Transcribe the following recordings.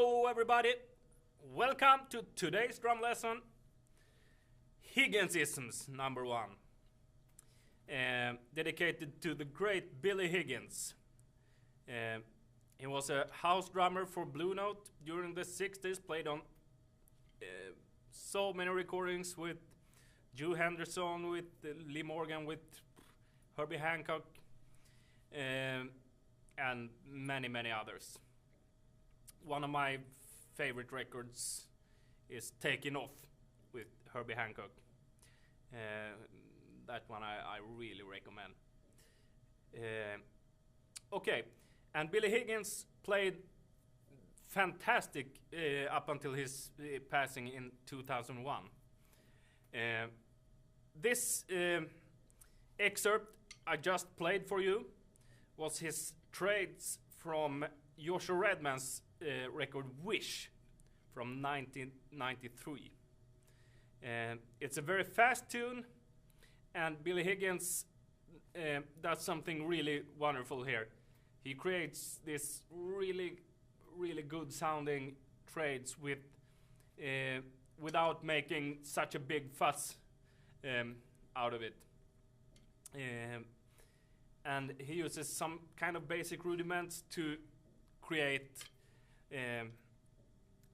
Hello everybody, welcome to today's drum lesson, HIGGINSISMS number 1, dedicated to the great Billy Higgins. He was a house drummer for Blue Note during the 60s, played on so many recordings with Joe Henderson, with Lee Morgan, with Herbie Hancock, and many others. One of my favorite records is Taking Off with Herbie Hancock. That one I really recommend. Okay, and Billy Higgins played fantastic up until his passing in 2001. This excerpt I just played for you was his trades from Joshua Redmans' record Wish from 1993. It's a very fast tune, and Billy Higgins does something really wonderful here. He creates this really good sounding trades with without making such a big fuss out of it. And he uses some kind of basic rudiments to create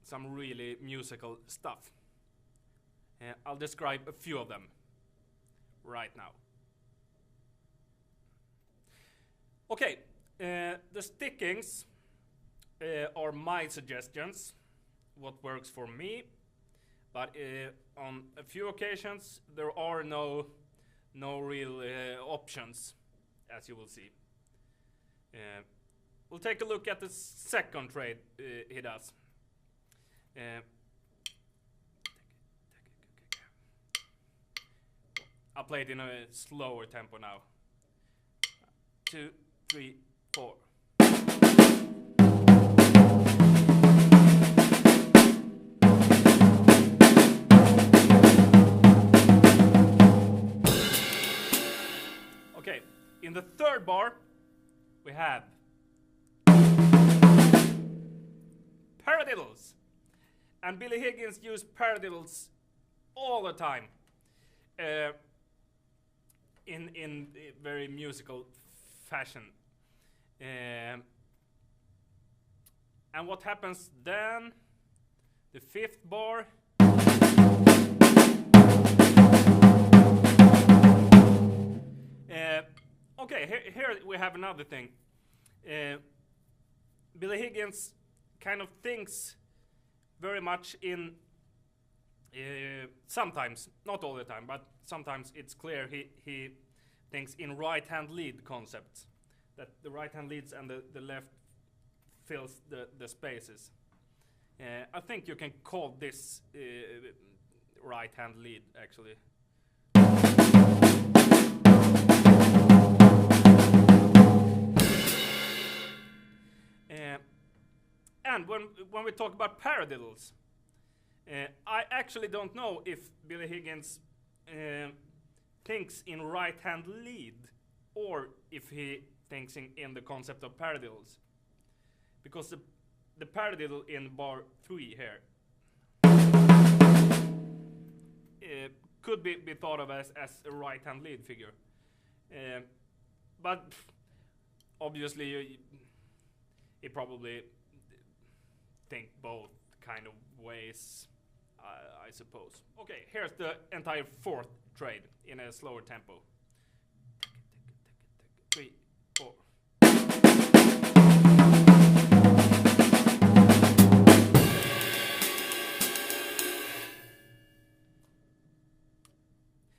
some really musical stuff. I'll describe a few of them right now. Okay, the stickings are my suggestions, what works for me, but on a few occasions there are no real options, as you will see. We'll take a look at the second trade he does. I'll play it in a slower tempo now. 2, 3, 4. Okay, in the third bar we have paradiddles. And Billy Higgins used paradiddles all the time in very musical fashion. And what happens then? The fifth bar. Okay, here we have another thing. Billy Higgins kind of thinks very much in sometimes, not all the time, but sometimes it's clear he thinks in right hand lead concepts, that the right hand leads and the left fills the spaces. I think you can call this right hand lead actually. And when we talk about paradiddles, I actually don't know if Billy Higgins thinks in right-hand lead or if he thinks in the concept of paradiddles. Because the paradiddle in bar 3 here could be thought of as a right-hand lead figure. But obviously he probably think both kind of ways, I suppose. Okay, here's the entire fourth trade in a slower tempo. 3, 4.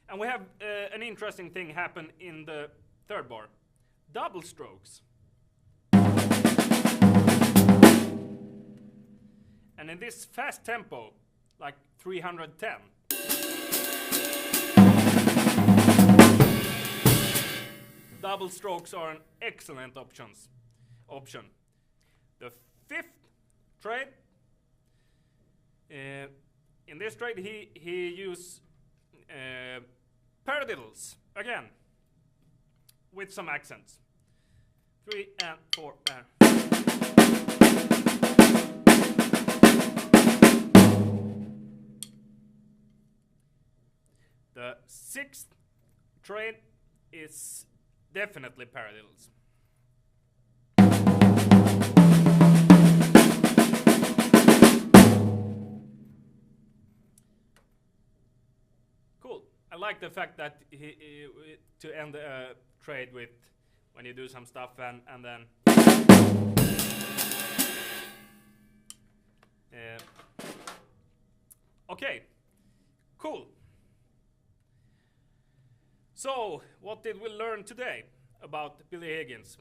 And we have an interesting thing happen in the third bar. Double strokes. And in this fast tempo, like 310, double strokes are an excellent option. The fifth trade, in this trade he used paradiddles again with some accents. 3 and 4 and sixth trade is definitely paradiddles. Cool. I like the fact that to end a trade with when you do some stuff and then okay, cool. So, what did we learn today about Billy Higgins?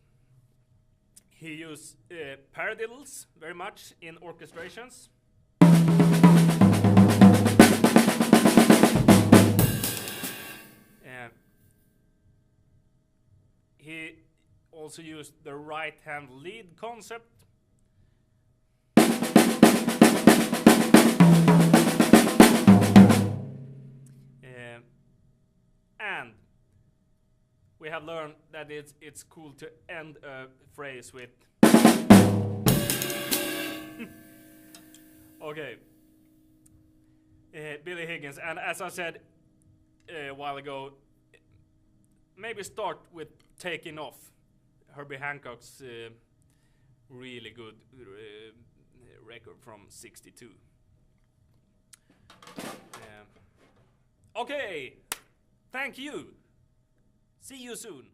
He used paradiddles very much in orchestrations. He also used the right hand lead concept. And we have learned that it's cool to end a phrase with okay. Billy Higgins, and as I said a while ago, maybe start with Taking Off, Herbie Hancock's really good record from '62. Okay, thank you. See you soon.